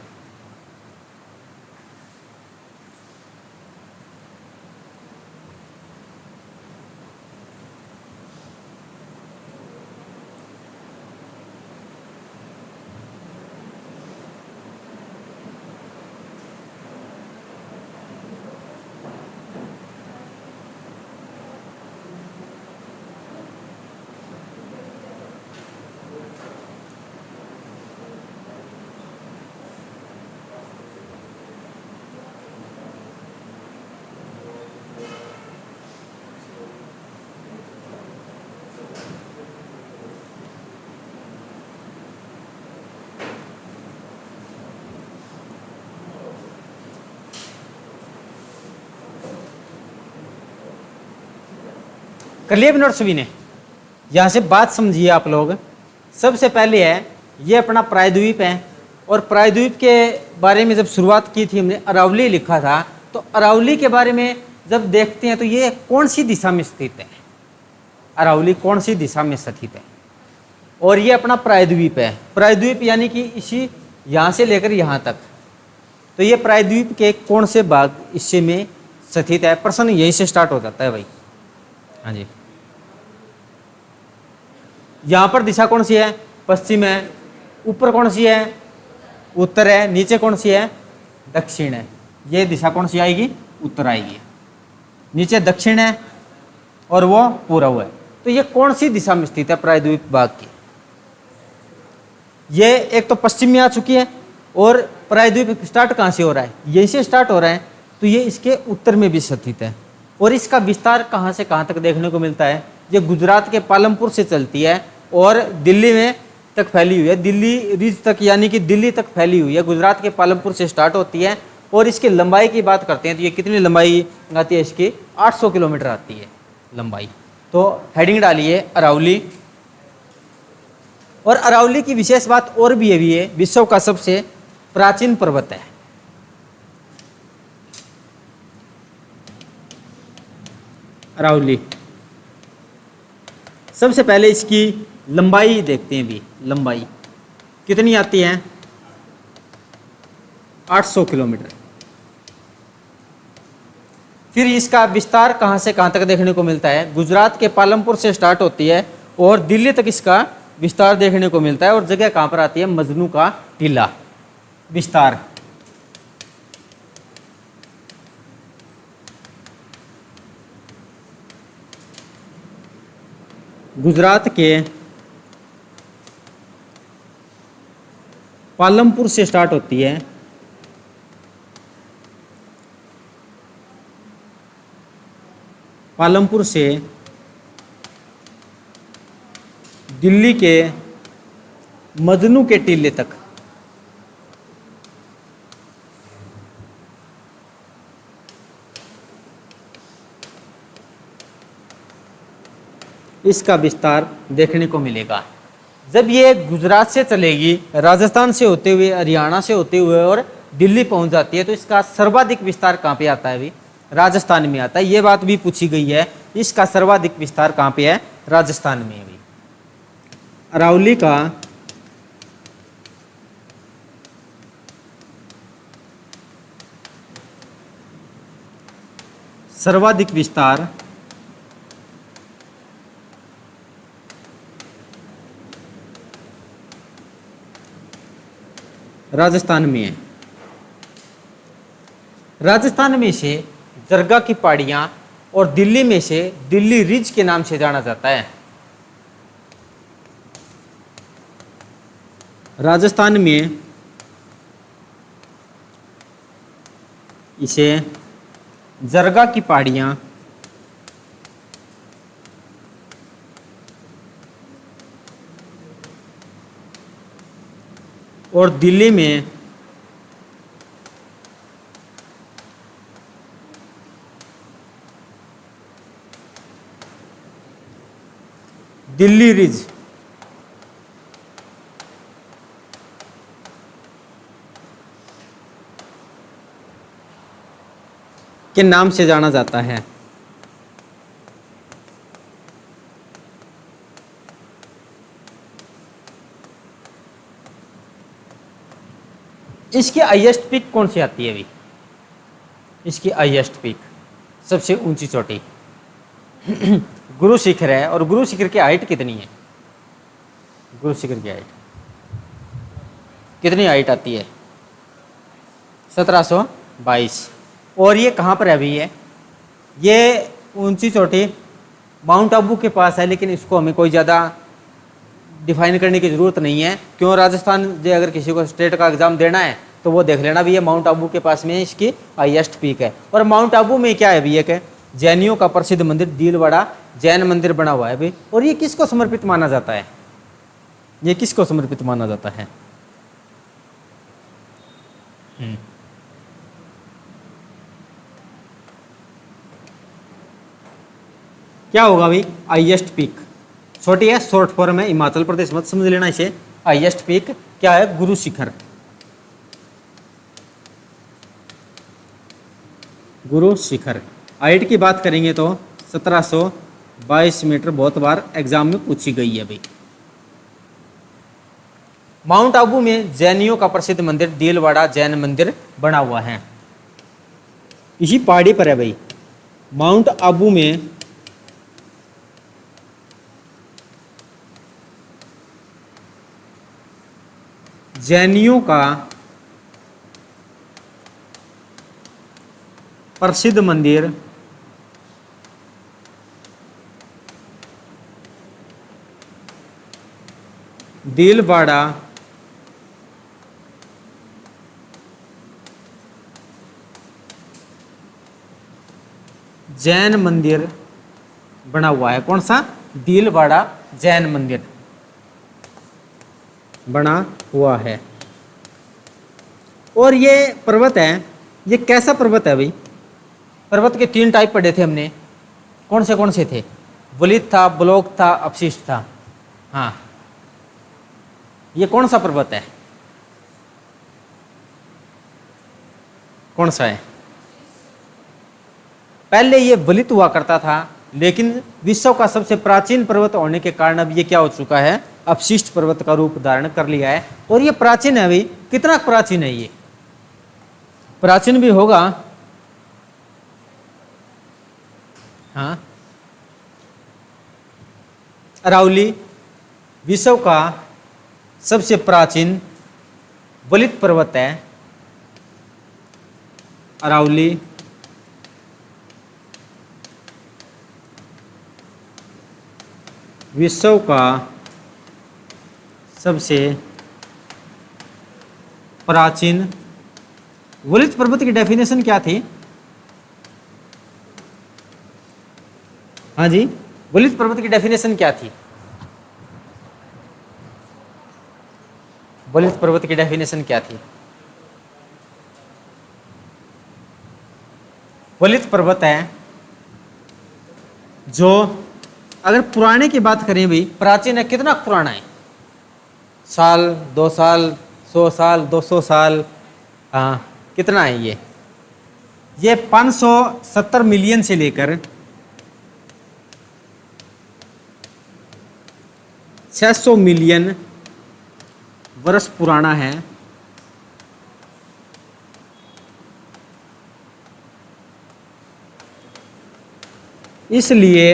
Speaker 1: कर लिया नोट सभी ने? यहाँ से बात समझिए आप लोग। सबसे पहले है ये अपना प्रायद्वीप है, और प्रायद्वीप के बारे में जब शुरुआत की थी हमने, अरावली लिखा था, तो अरावली के बारे में जब देखते हैं तो ये कौन सी दिशा में स्थित है, अरावली कौन सी दिशा में स्थित है, और ये अपना प्रायद्वीप है। प्रायद्वीप यानी कि इसी यहाँ से लेकर यहाँ तक, तो ये प्रायद्वीप के कौन से भाग हिस्से में स्थित है, प्रश्न यहीं से स्टार्ट हो जाता है भाई। हाँ जी, यहाँ पर दिशा कौन सी है, पश्चिम है, ऊपर कौन सी है, उत्तर है, नीचे कौन सी है, दक्षिण है। ये दिशा कौन सी आएगी, उत्तर आएगी, नीचे दक्षिण है और वो पूर्व है। तो ये कौन सी दिशा में स्थित है प्रायद्वीप भाग की, ये एक तो पश्चिम में आ चुकी है, और प्रायद्वीप स्टार्ट कहाँ से हो रहा है, यहीं से स्टार्ट हो रहा है, तो ये इसके उत्तर में भी स्थित है। और इसका विस्तार कहाँ से कहाँ तक देखने को मिलता है, ये गुजरात के पालमपुर से चलती है और दिल्ली में तक फैली हुई है, दिल्ली रिज तक, यानी कि दिल्ली तक फैली हुई है। गुजरात के पालमपुर से स्टार्ट होती है और इसकी लंबाई की बात करते हैं तो ये कितनी लंबाई आती है इसकी 800 किलोमीटर आती है लंबाई। तो हेडिंग डालिए अरावली। और अरावली की विशेष बात और भी है, विश्व का सबसे प्राचीन पर्वत है। अरावली सबसे पहले इसकी लंबाई देखते हैं भी, लंबाई कितनी आती है 800 किलोमीटर। फिर इसका विस्तार कहां से कहां तक देखने को मिलता है, गुजरात के पालमपुर से स्टार्ट होती है और दिल्ली तक इसका विस्तार देखने को मिलता है। और जगह कहां पर आती है, मजनू का टीला। विस्तार गुजरात के पालमपुर से स्टार्ट होती है पालमपुर से दिल्ली के मजनू के टीले तक। इसका विस्तार देखने को मिलेगा। जब ये गुजरात से चलेगी, राजस्थान से होते हुए, हरियाणा से होते हुए और दिल्ली पहुंच जाती है, तो इसका सर्वाधिक विस्तार कहाँ पे आता है भी, राजस्थान में आता है। ये बात भी पूछी गई है, इसका सर्वाधिक विस्तार कहाँ पे है, राजस्थान में भी। अरावली का सर्वाधिक विस्तार राजस्थान में है। राजस्थान में से जरगा की पहाड़ियां और दिल्ली में से दिल्ली रिज के नाम से जाना जाता है। राजस्थान में इसे जरगा की पहाड़ियां और दिल्ली में दिल्ली रिज के नाम से जाना जाता है। इसकी हाईएस्ट पीक कौन सी आती है अभी, इसकी हाईएस्ट पीक सबसे ऊंची चोटी गुरु शिखर है। और गुरु शिखर की हाइट कितनी है, गुरु शिखर की हाइट कितनी हाइट आती है, 1722। और ये कहाँ पर है अभी, ये ऊंची चोटी माउंट आबू के पास है, लेकिन इसको हमें कोई ज़्यादा डिफाइन करने की ज़रूरत नहीं है। क्यों, राजस्थान जो अगर किसी को स्टेट का एग्ज़ाम देना है तो वो देख लेना भी, ये माउंट आबू के पास में इसकी हाईएस्ट पीक है। और माउंट आबू में क्या है भी, एक जैनियों का प्रसिद्ध मंदिर दीलवाड़ा जैन मंदिर बना हुआ है भी। और ये किसको समर्पित माना जाता है, ये किसको समर्पित माना जाता है, क्या होगा भाई, हाईएस्ट पीक। छोटी है, शॉर्ट फॉर्म है, हिमाचल प्रदेश मत समझ लेना इसे। हाईएस्ट पीक क्या है, गुरु शिखर, गुरु शिखर। हाइट की बात करेंगे तो 1722 मीटर, बहुत बार एग्जाम में पूछी गई है भाई। माउंट आबू में जैनियों का प्रसिद्ध मंदिर दीलवाड़ा जैन मंदिर बना हुआ है, इसी पहाड़ी पर है भाई। माउंट आबू में जैनियों का प्रसिद्ध मंदिर दीलवाड़ा जैन मंदिर बना हुआ है। कौन सा, दीलवाड़ा जैन मंदिर बना हुआ है। और ये पर्वत है, ये कैसा पर्वत है भाई? पर्वत के 3 टाइप पढ़े थे हमने, कौन से थे? वलित था, ब्लॉक था, अपशिष्ट था। हाँ, ये कौन सा पर्वत है? कौन सा है? पहले ये वलित हुआ करता था, लेकिन विश्व का सबसे प्राचीन पर्वत होने के कारण अब ये क्या हो चुका है? अपशिष्ट पर्वत का रूप धारण कर लिया है। और ये प्राचीन है भाई, कितना प्राचीन है ये? प्राचीन भी होगा। हाँ, अरावली विश्व का सबसे प्राचीन वलित पर्वत है। अरावली विश्व का सबसे प्राचीन वलित पर्वत की डेफिनेशन क्या थी? हाँ जी, वलित पर्वत की डेफिनेशन क्या थी? वलित पर्वत की डेफिनेशन क्या थी? वलित पर्वत है जो, अगर पुराने की बात करें भाई, प्राचीन है, कितना पुराना है? साल, 2 साल, 100 साल, 200 साल, हाँ, कितना है ये 570 मिलियन से लेकर 600 मिलियन वर्ष पुराना है। इसलिए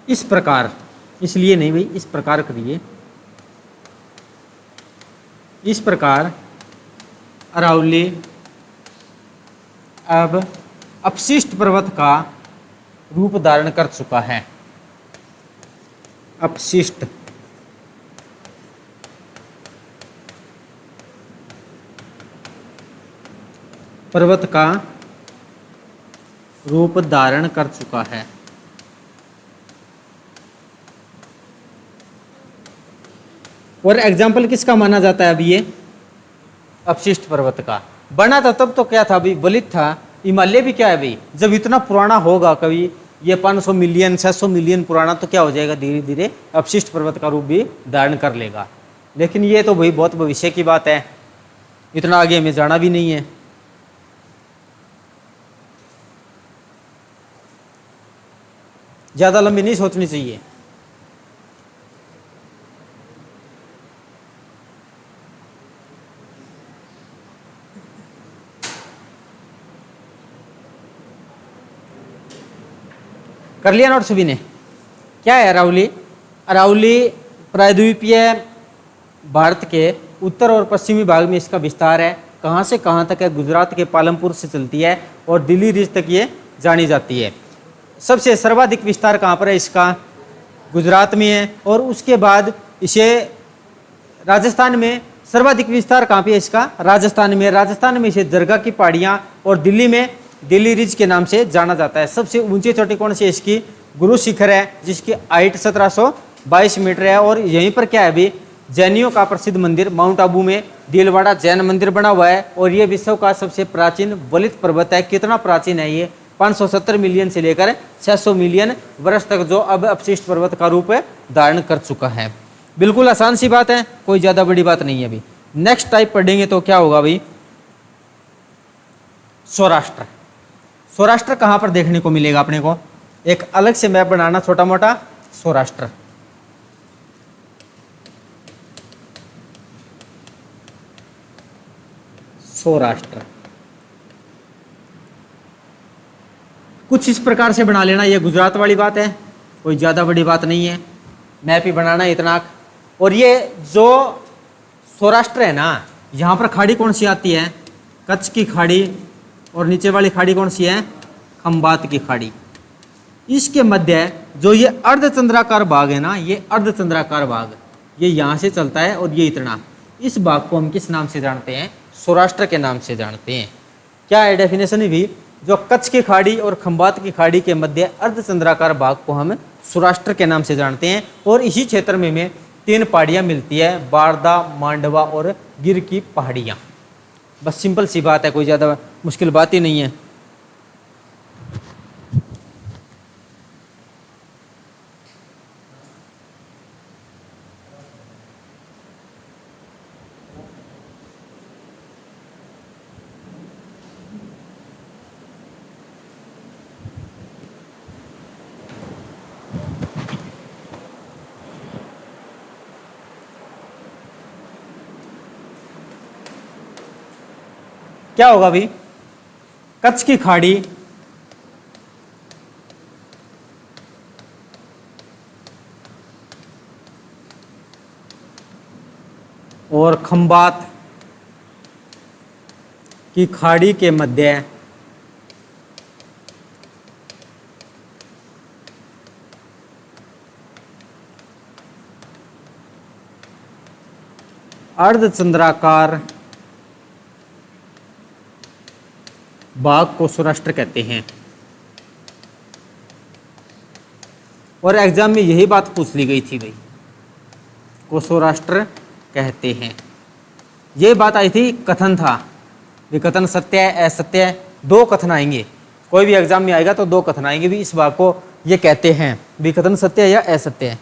Speaker 1: इस प्रकार, इसलिए नहीं भाई, इस प्रकार करिए, इस प्रकार अरावली अब अपशिष्ट पर्वत का रूप धारण कर चुका है। अपशिष्ट पर्वत का रूप धारण कर चुका है। और एग्जाम्पल किसका माना जाता है अभी? ये अपशिष्ट पर्वत का बना था तब तो क्या था अभी? वलित था। हिमालय भी क्या है भाई? जब इतना पुराना होगा कभी, ये 500 मिलियन 600 मिलियन पुराना, तो क्या हो जाएगा? धीरे धीरे अपशिष्ट पर्वत का रूप भी धारण कर लेगा। लेकिन ये तो भाई बहुत भविष्य की बात है, इतना आगे हमें जाना भी नहीं है। ज्यादा लंबी नहीं सोचनी चाहिए। कर लिया नोट सभी ने? क्या है अरावली? अरावली प्रायद्वीपीय भारत के उत्तर और पश्चिमी भाग में इसका विस्तार है। कहाँ से कहाँ तक है? गुजरात के पालमपुर से चलती है और दिल्ली रिज तक ये जानी जाती है। सबसे सर्वाधिक विस्तार कहाँ पर है इसका? गुजरात में है। और उसके बाद इसे राजस्थान में सर्वाधिक विस्तार कहाँ पे है इसका? राजस्थान में। राजस्थान में इसे दरगाह की पहाड़ियाँ और दिल्ली में दिल्ली रिज के नाम से जाना जाता है। सबसे ऊंची चोटी कौन सी है इसकी? गुरु शिखर है, जिसकी हाइट 1722 मीटर है। और यहीं पर क्या है अभी? जैनियों का प्रसिद्ध मंदिर माउंट आबू में दिलवाड़ा जैन मंदिर बना हुआ है। और ये विश्व का सबसे प्राचीन वलित पर्वत है। कितना प्राचीन है ये? 570 मिलियन से लेकर 600 मिलियन वर्ष तक, जो अब अपशिष्ट पर्वत का रूप धारण कर चुका है। बिल्कुल आसान सी बात है, कोई ज़्यादा बड़ी बात नहीं है। अभी नेक्स्ट टाइप पढ़ेंगे तो क्या होगा भाई? सौराष्ट्र। सौराष्ट्र कहाँ पर देखने को मिलेगा अपने को? एक अलग से मैप बनाना छोटा मोटा। सौराष्ट्र, सौराष्ट्र कुछ इस प्रकार से बना लेना। ये गुजरात वाली बात है, कोई ज़्यादा बड़ी बात नहीं है। मैप ही बनाना इतना। और ये जो सौराष्ट्र है ना, यहाँ पर खाड़ी कौन सी आती है? कच्छ की खाड़ी। और नीचे वाली खाड़ी कौन सी है? खंबात की खाड़ी। इसके मध्य जो ये अर्धचंद्राकार भाग है ना, ये अर्धचंद्राकार भाग, ये यहाँ से चलता है और ये इतना, इस भाग को हम किस नाम से जानते हैं? सौराष्ट्र के नाम से जानते हैं। क्या है डेफिनेशन भी? जो कच्छ की खाड़ी और खंबात की खाड़ी के मध्य अर्धचंद्राकार भाग को हम सौराष्ट्र के नाम से जानते हैं। और इसी क्षेत्र में तीन पहाड़ियाँ मिलती है, वारदा, मांडवा और गिर की पहाड़ियाँ। बस सिंपल सी बात है, कोई ज़्यादा मुश्किल बात ही नहीं है। क्या होगा भाई, कच्छ की खाड़ी और खंबात की खाड़ी के मध्य अर्धचंद्राकार भाग को सौराष्ट्र कहते हैं। और एग्जाम में यही बात पूछ ली गई थी भाई, को सौराष्ट्र कहते हैं। ये बात आई थी, कथन था, ये कथन सत्य है असत्य है, दो कथन आएंगे। कोई भी एग्जाम में आएगा तो दो कथन आएंगे भी, इस भाग को ये कहते हैं भी कथन सत्य है या असत्य है।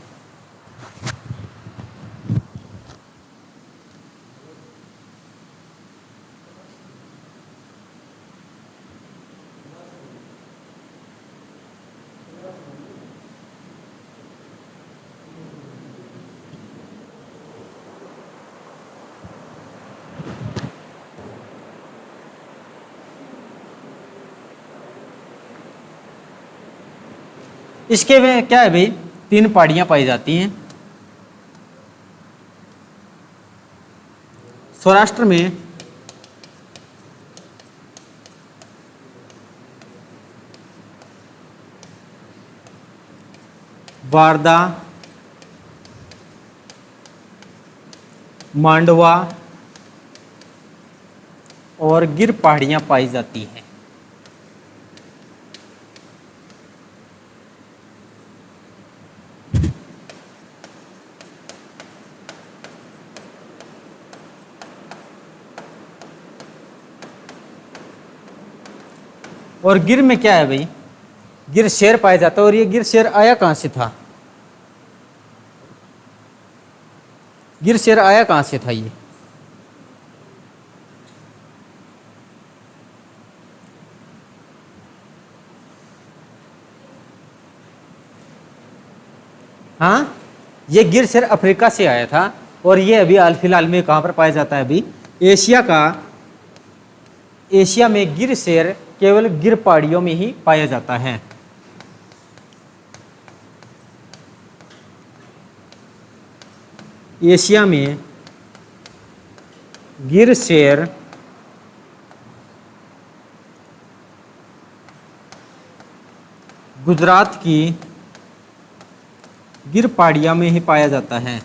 Speaker 1: इसके में क्या है भाई, तीन पहाड़ियां पाई जाती हैं सौराष्ट्र में। वारदा, मांडवा और गिर पहाड़ियां पाई जाती हैं। और गिर में क्या है भाई, गिर शेर पाया जाता है। और ये गिर शेर आया कहां से था, गिर शेर आया कहां से था ये, हाँ, ये गिर शेर अफ्रीका से आया था। और ये अभी हाल फिलहाल में कहां पर पाया जाता है अभी, एशिया में गिर शेर केवल गिर पहाड़ियों में ही पाया जाता है। एशिया में गिर शेर गुजरात की गिर पहाड़ियों में ही पाया जाता है।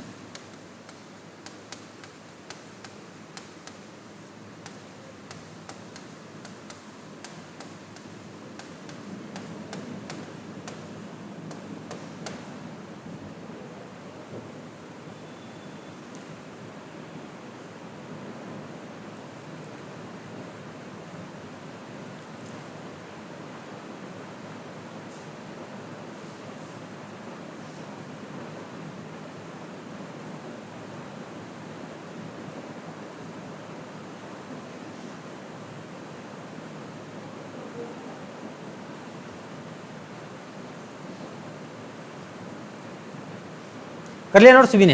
Speaker 1: कर लिया नोट सभी ने।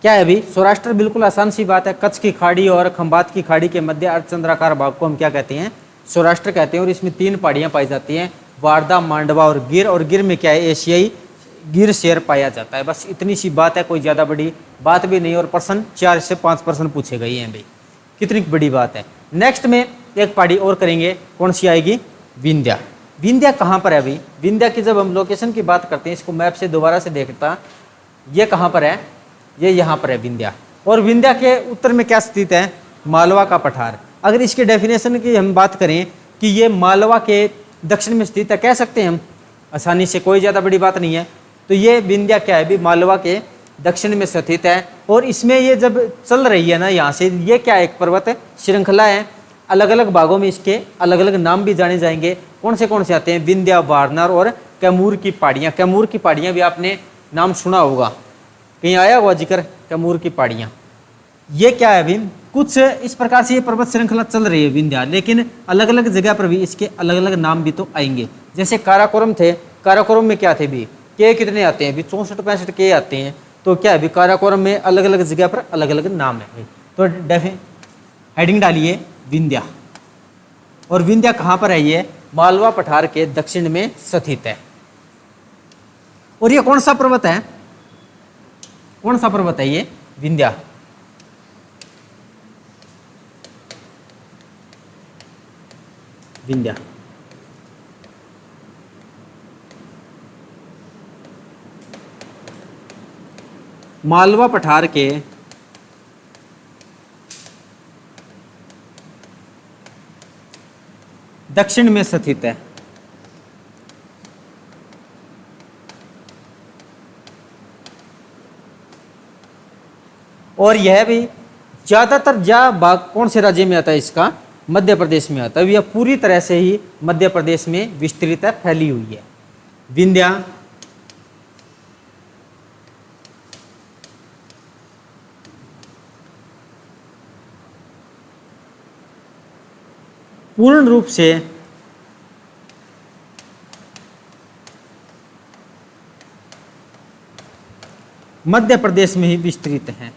Speaker 1: क्या है अभी, सौराष्ट्र बिल्कुल आसान सी बात है। कच्छ की खाड़ी और खंबात की खाड़ी के मध्य अर्धचंद्राकार भाग को हम क्या कहते हैं, सौराष्ट्र कहते हैं। और इसमें तीन पहाड़ियां पाई जाती हैं, वारदा, मांडवा और गिर। और गिर में क्या है, एशियाई गिर शेर पाया जाता है। बस इतनी सी बात है, कोई ज़्यादा बड़ी बात भी नहीं। और प्रश्न 4 से 5 प्रश्न पूछे गए हैं भाई, कितनी बड़ी बात है। नेक्स्ट में एक पहाड़ी और करेंगे, कौन सी आएगी, विंध्या। विंध्या कहाँ पर है अभी, विंध्या की जब हम लोकेशन की बात करते हैं, इसको मैप से दोबारा से देखता, ये कहाँ पर है, ये यहाँ पर है विंध्या। और विंध्या के उत्तर में क्या स्थित है, मालवा का पठार। अगर इसके डेफिनेशन की हम बात करें कि ये मालवा के दक्षिण में स्थित है, कह सकते हैं हम आसानी से, कोई ज़्यादा बड़ी बात नहीं है। तो ये विंध्या क्या है भी, मालवा के दक्षिण में स्थित है। और इसमें ये जब चल रही है ना यहाँ से, ये क्या एक पर्वत श्रृंखला है, अलग अलग भागों में इसके अलग अलग नाम भी जाने जाएंगे। कौन से आते हैं? विंध्या, वारनर और कैमूर की पहाड़ियाँ। कैमूर की पहाड़ियाँ भी आपने नाम सुना होगा, कहीं आया हुआ जिक्र कैमूर की पहाड़ियाँ। ये क्या है अभी? कुछ इस प्रकार से ये पर्वत श्रृंखला चल रही है विंध्या, लेकिन अलग अलग जगह पर भी इसके अलग अलग नाम भी तो आएंगे। जैसे काराकोरम थे, काराकोरम में क्या थे भी? के कितने आते हैं भी? 64-65 के आते हैं। तो क्या है भी? काराकोरम में अलग अलग जगह पर अलग अलग नाम है। तो हेडिंग डालिए विंध्या। और विंध्या कहाँ पर है? ये मालवा पठार के दक्षिण में स्थित है। और ये कौन सा पर्वत है? कौन सा पर्वत है ये? विंध्या। विंध्या मालवा पठार के दक्षिण में स्थित है। और यह भी ज्यादातर भाग कौन से राज्य में आता है इसका? मध्य प्रदेश में आता है। यह पूरी तरह से ही मध्य प्रदेश में विस्तृत है, फैली हुई है विंध्या। पूर्ण रूप से मध्य प्रदेश में ही विस्तृत है।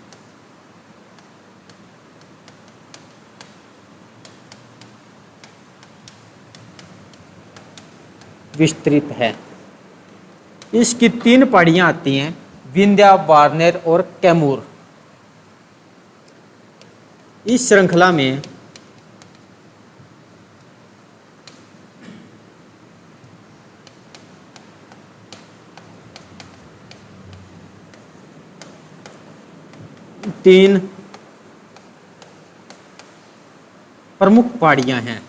Speaker 1: विस्तृत है। इसकी 3 पहाड़ियां आती हैं, विंध्या, बारनेर और कैमूर। इस श्रृंखला में तीन प्रमुख पहाड़ियां हैं।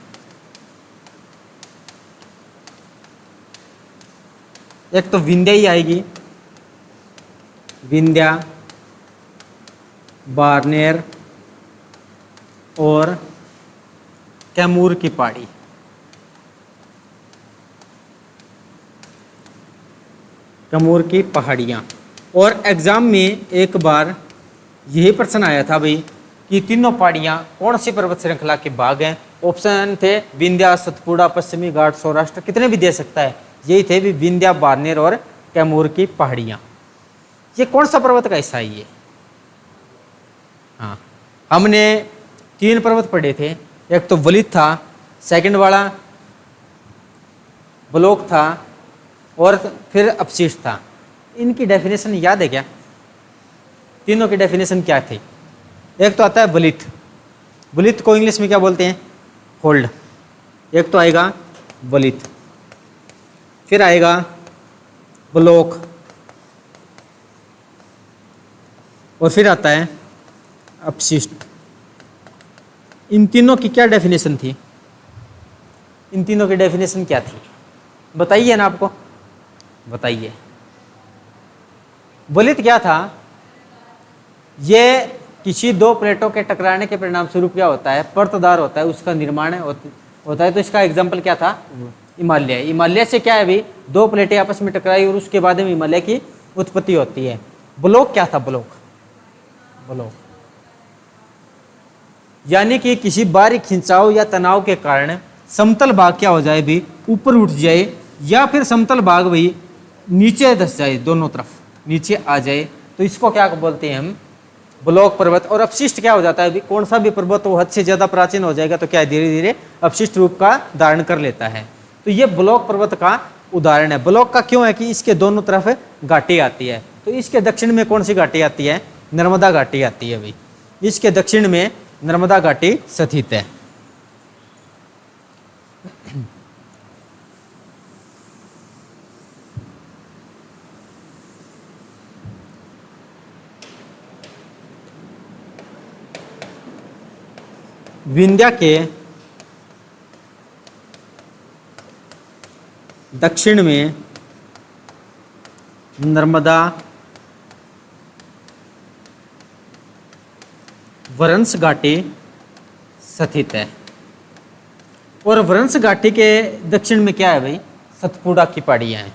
Speaker 1: एक तो विंध्या ही आएगी, विंध्या, बारनेर और कैमूर की पहाड़ी। कैमूर की पहाड़ियाँ। और एग्जाम में एक बार यही प्रश्न आया था भाई कि तीनों पहाड़ियाँ कौन सी पर्वत श्रृंखला के भाग हैं? ऑप्शन थे विंध्या, सतपुड़ा, पश्चिमी घाट, सौराष्ट्र। कितने भी दे सकता है, यही थे भी विंध्या, बारनेर और कैमूर की पहाड़ियाँ। ये कौन सा पर्वत का हिस्सा है ये? हाँ, हमने 3 पर्वत पढ़े थे। एक तो वलित था, सेकंड वाला ब्लॉक था और फिर अपशिष्ट था। इनकी डेफिनेशन याद है क्या? तीनों की डेफिनेशन क्या थी? एक तो आता है वलित। वलित को इंग्लिश में क्या बोलते हैं? फोल्ड। एक तो आएगा वलित, फिर आएगा ब्लॉक और फिर आता है अपशिष्ट। इन तीनों की क्या डेफिनेशन थी? इन तीनों की डेफिनेशन क्या थी बताइए ना, आपको बताइए। वलित क्या था? ये किसी 2 प्लेटों के टकराने के परिणाम स्वरूप क्या होता है? परतदार होता है, उसका निर्माण होता है। तो इसका एग्जाम्पल क्या था? हिमालय। हिमालय से क्या है भी? 2 प्लेटें आपस में टकराई और उसके बाद में हिमालय की उत्पत्ति होती है। ब्लॉक क्या था? ब्लॉक यानी कि किसी बाहरी खिंचाव या तनाव के कारण समतल भाग क्या हो जाए भी? ऊपर उठ जाए, या फिर समतल भाग भी नीचे धस जाए, दोनों तरफ नीचे आ जाए, तो इसको क्या बोलते हैं हम? ब्लॉक पर्वत। और अपशिष्ट क्या हो जाता है? कौन सा भी पर्वत वो हद से ज्यादा प्राचीन हो जाएगा तो क्या धीरे धीरे अपशिष्ट रूप का धारण कर लेता है। तो ये ब्लॉक पर्वत का उदाहरण है। ब्लॉक का क्यों है? कि इसके दोनों तरफ घाटी आती है। तो इसके दक्षिण में कौन सी घाटी आती है? नर्मदा घाटी आती है भाई। इसके दक्षिण में नर्मदा घाटी स्थित है। विंध्या के दक्षिण में नर्मदा वरंस घाटी स्थित है। और वरंस घाटी के दक्षिण में क्या है भाई? सतपुड़ा की पहाड़ियां हैं।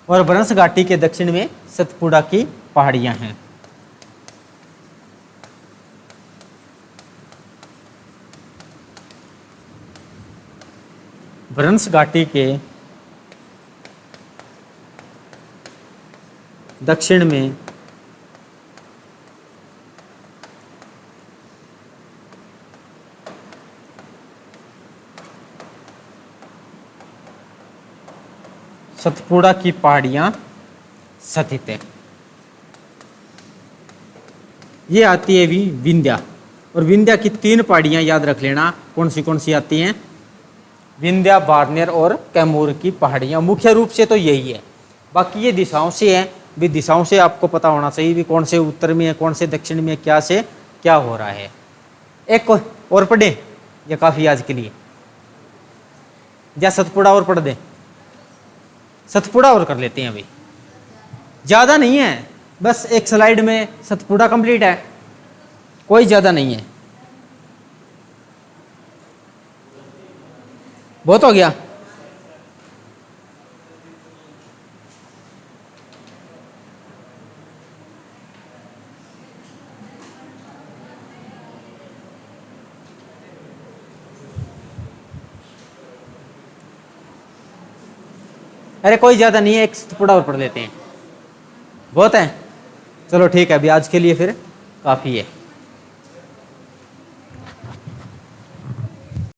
Speaker 1: और वरंस घाटी के दक्षिण में सतपुड़ा की पहाड़ियां हैं। वरंस घाटी के दक्षिण में सतपुड़ा की पहाड़ियां स्थित है। ये आती है भी विंध्या। और विंध्या की 3 पहाड़ियां याद रख लेना। कौन सी आती हैं? विंध्या, बार्नेर और कैमूर की पहाड़ियां। मुख्य रूप से तो यही है, बाकी ये दिशाओं से है भी। दिशाओं से आपको पता होना चाहिए भी कौन से उत्तर में है, कौन से दक्षिण में, क्या से क्या हो रहा है। एक और पढ़े या काफी आज के लिए? या सतपुड़ा और पढ़ दे? सतपुड़ा और कर लेते हैं अभी, ज्यादा नहीं है, बस एक स्लाइड में सतपुड़ा कंप्लीट है, कोई ज्यादा नहीं है। बहुत हो गया। अरे कोई ज्यादा नहीं है, एक सतपुड़ा और पढ़ लेते हैं, बहुत है। चलो ठीक है, अभी आज के लिए फिर काफी है।